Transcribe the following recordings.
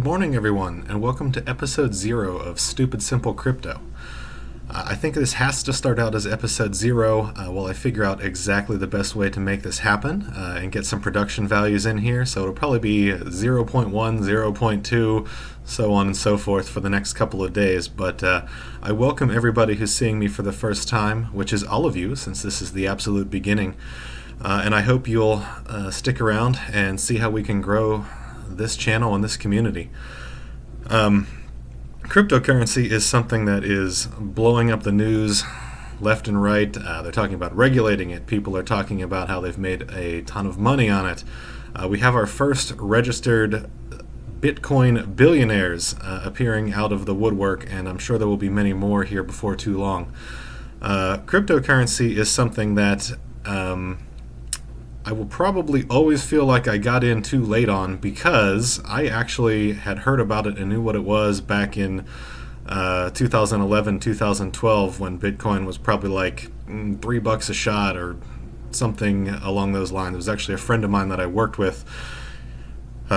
Good morning, everyone, and welcome to episode 0 of Stupid Simple Crypto. I think this has to start out as episode 0 while I figure out exactly the best way to make this happen and get some production values in here. So it'll probably be 0.1, 0.2, so on and so forth for the next couple of days. But I welcome everybody who's seeing me for the first time, which is all of you, since this is the absolute beginning. And I hope you'll stick around and see how we can grow this channel and this community. Cryptocurrency is something that is blowing up the news left and right. They're talking about regulating it. People are talking about how they've made a ton of money on it. We have our first registered Bitcoin billionaires appearing out of the woodwork, and I'm sure there will be many more here before too long. Cryptocurrency is something that I will probably always feel like I got in too late on, because I actually had heard about it and knew what it was back in 2011, 2012, when Bitcoin was probably like $3 a shot or something along those lines. It was actually a friend of mine that I worked with.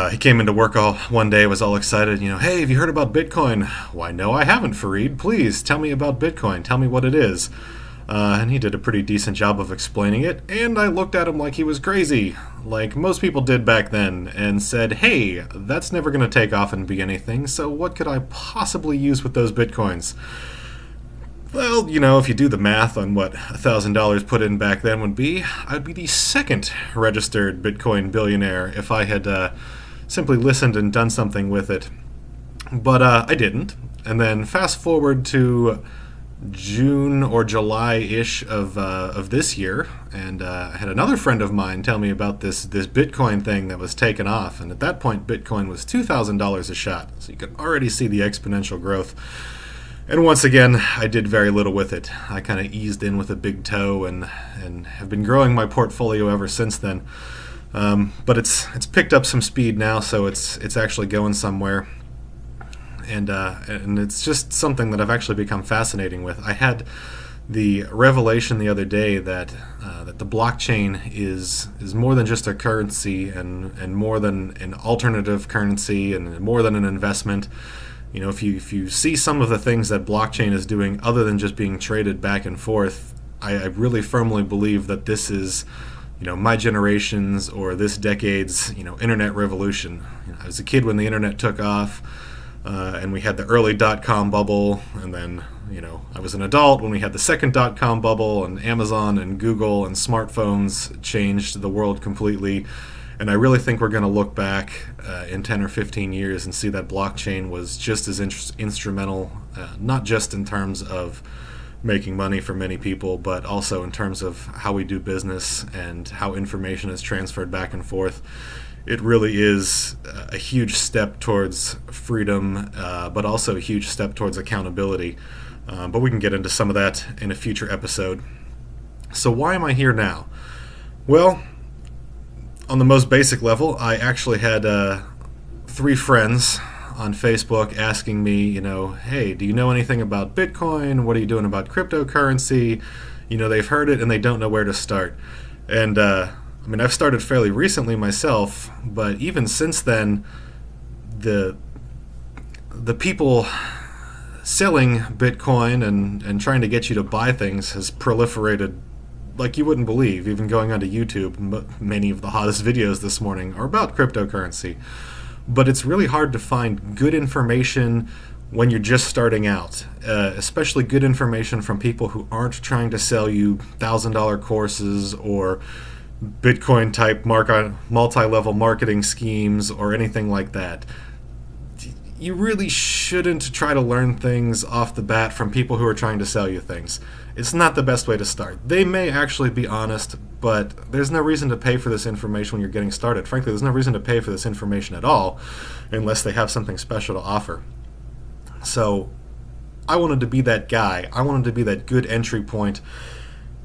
He came into work one day, was all excited, hey, have you heard about Bitcoin? Why, no, I haven't, Fareed. Please tell me about Bitcoin. Tell me what it is. And he did a pretty decent job of explaining it, and I looked at him like he was crazy, like most people did back then, and said, hey, that's never going to take off and be anything, so what could I possibly use with those Bitcoins? Well, if you do the math on what $1,000 put in back then would be, I'd be the second registered Bitcoin billionaire if I had simply listened and done something with it. But I didn't. And then fast forward to June or July-ish of this year, and I had another friend of mine tell me about this Bitcoin thing that was taken off, and at that point Bitcoin was $2,000 a shot, so you could already see the exponential growth. And once again, I did very little with it. I kind of eased in with a big toe and have been growing my portfolio ever since then. But it's picked up some speed now, so it's actually going somewhere. And it's just something that I've actually become fascinating with. I had the revelation the other day that the blockchain is more than just a currency and more than an alternative currency and more than an investment. If you see some of the things that blockchain is doing other than just being traded back and forth, I really firmly believe that this is my generation's or this decade's internet revolution. I was a kid when the internet took off. And we had the early dot-com bubble, and then, I was an adult when we had the second dot-com bubble, and Amazon and Google and smartphones changed the world completely. And I really think we're going to look back in 10 or 15 years and see that blockchain was just as instrumental, not just in terms of making money for many people, but also in terms of how we do business and how information is transferred back and forth. It really is a huge step towards freedom, but also a huge step towards accountability. But we can get into some of that in a future episode. So why am I here now? Well, on the most basic level, I actually had 3 friends on Facebook asking me, hey, do you know anything about Bitcoin? What are you doing about cryptocurrency? They've heard it and they don't know where to start. And I've started fairly recently myself, but even since then, the people selling Bitcoin and trying to get you to buy things has proliferated like you wouldn't believe. Even going onto YouTube, many of the hottest videos this morning are about cryptocurrency. But it's really hard to find good information when you're just starting out, especially good information from people who aren't trying to sell you $1,000 courses or Bitcoin type multi-level marketing schemes or anything like that. You really shouldn't try to learn things off the bat from people who are trying to sell you things. It's not the best way to start. They may actually be honest, but there's no reason to pay for this information when you're getting started. Frankly, there's no reason to pay for this information at all unless they have something special to offer. So I wanted to be that guy. I wanted to be that good entry point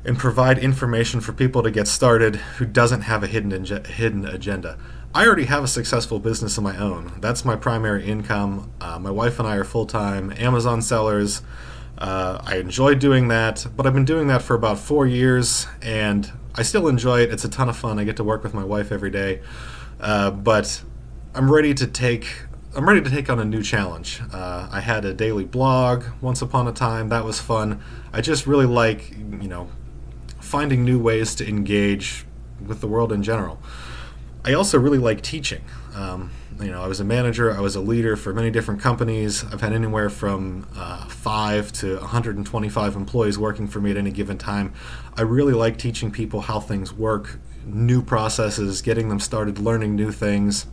and provide information for people to get started who doesn't have a hidden agenda. I already have a successful business of my own. That's my primary income. My wife and I are full-time Amazon sellers. I enjoy doing that, but I've been doing that for about 4 years, and I still enjoy it. It's a ton of fun. I get to work with my wife every day. But I'm ready to take I'm ready to take on a new challenge. I had a daily blog once upon a time. That was fun. I just really like, finding new ways to engage with the world in general. I also really like teaching. I was a manager, I was a leader for many different companies. I've had anywhere from 5 to 125 employees working for me at any given time. I really like teaching people how things work, new processes, getting them started learning new things.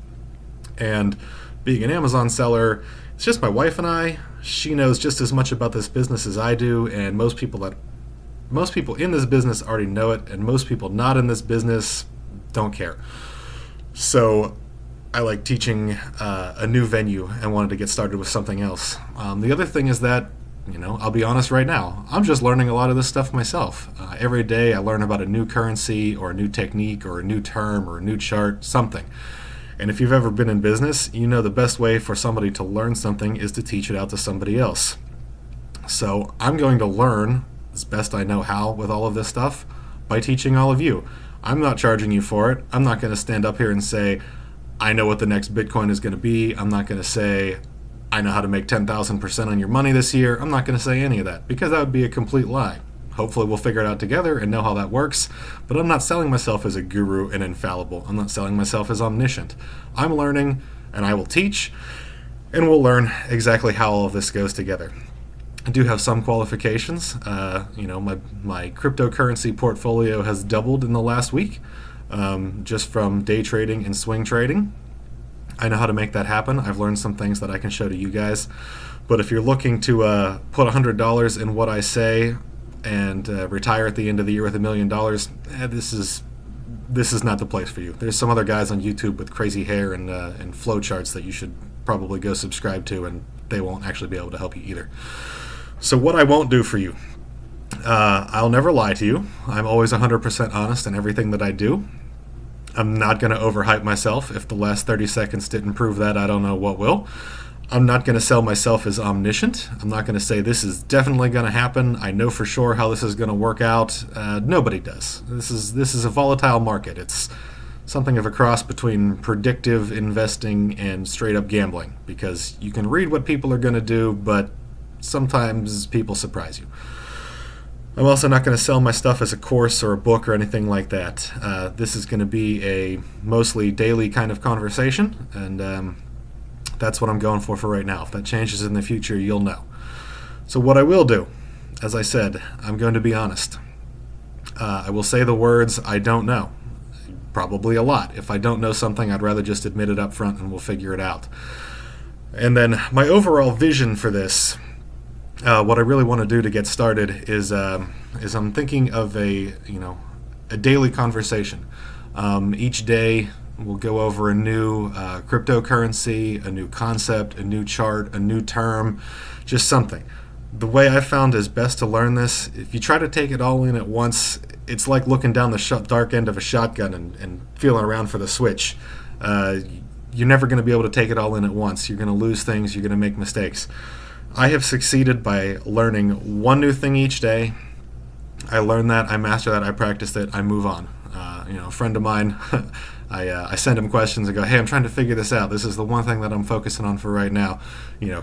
And being an Amazon seller, it's just my wife and I. She knows just as much about this business as I do, and most people in this business already know it, and most people not in this business don't care. So I like teaching a new venue and wanted to get started with something else. The other thing is that, I'll be honest right now, I'm just learning a lot of this stuff myself. Every day I learn about a new currency or a new technique or a new term or a new chart, something. And if you've ever been in business, you know the best way for somebody to learn something is to teach it out to somebody else. So I'm going to learn as best I know how with all of this stuff by teaching all of you. I'm not charging you for it. I'm not going to stand up here and say, I know what the next Bitcoin is going to be. I'm not going to say, I know how to make 10,000% on your money this year. I'm not going to say any of that because that would be a complete lie. Hopefully we'll figure it out together and know how that works, but I'm not selling myself as a guru and infallible. I'm not selling myself as omniscient. I'm learning, and I will teach, and we'll learn exactly how all of this goes together. I do have some qualifications. My cryptocurrency portfolio has doubled in the last week, just from day trading and swing trading. I know how to make that happen. I've learned some things that I can show to you guys. But if you're looking to put $100 in what I say and retire at the end of the year with $1 million, this is not the place for you. There's some other guys on YouTube with crazy hair and flow charts that you should probably go subscribe to, and they won't actually be able to help you either. So what I won't do for you, I'll never lie to you. I'm always 100% honest in everything that I do. I'm not going to overhype myself. If the last 30 seconds didn't prove that, I don't know what will. I'm not going to sell myself as omniscient. I'm not going to say this is definitely going to happen. I know for sure how this is going to work out. Nobody does. This is a volatile market. It's something of a cross between predictive investing and straight up gambling, because you can read what people are going to do, but sometimes people surprise you. I'm also not going to sell my stuff as a course or a book or anything like that. This is going to be a mostly daily kind of conversation, and that's what I'm going for right now. If that changes in the future, you'll know. So what I will do, as I said, I'm going to be honest. I will say the words, I don't know. Probably a lot. If I don't know something, I'd rather just admit it up front and we'll figure it out. And then my overall vision for this, what I really want to do to get started is I'm thinking of a daily conversation. Each day we'll go over a new cryptocurrency, a new concept, a new chart, a new term, just something. The way I found is best to learn this, if you try to take it all in at once, it's like looking down the dark end of a shotgun and feeling around for the switch. You're never going to be able to take it all in at once. You're going to lose things. You're going to make mistakes. I have succeeded by learning one new thing each day. I learn that, I master that, I practice it, I move on. A friend of mine, I send him questions and go, hey, I'm trying to figure this out. This is the one thing that I'm focusing on for right now.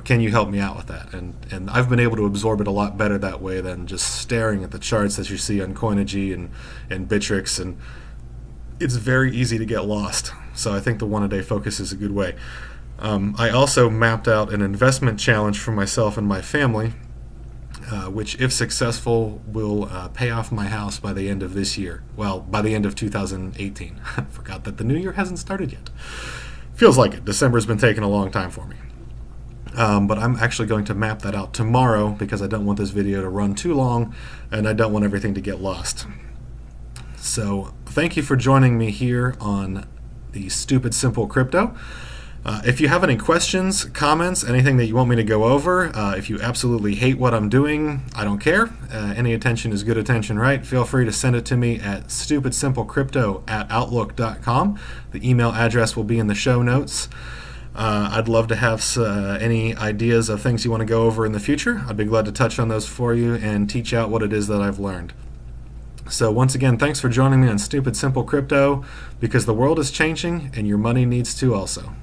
Can you help me out with that? And I've been able to absorb it a lot better that way than just staring at the charts that you see on Coinigy and Bittrex. And it's very easy to get lost. So I think the one-a-day focus is a good way. I also mapped out an investment challenge for myself and my family, which, if successful, will pay off my house by the end of this year. Well, by the end of 2018. I forgot that the new year hasn't started yet. Feels like it. December's been taking a long time for me. But I'm actually going to map that out tomorrow because I don't want this video to run too long and I don't want everything to get lost. So thank you for joining me here on the Stupid Simple Crypto. If you have any questions, comments, anything that you want me to go over, if you absolutely hate what I'm doing, I don't care. Any attention is good attention, right? Feel free to send it to me at stupidsimplecrypto@outlook.com. The email address will be in the show notes. I'd love to have any ideas of things you want to go over in the future. I'd be glad to touch on those for you and teach out what it is that I've learned. So once again, thanks for joining me on Stupid Simple Crypto, because the world is changing and your money needs to also.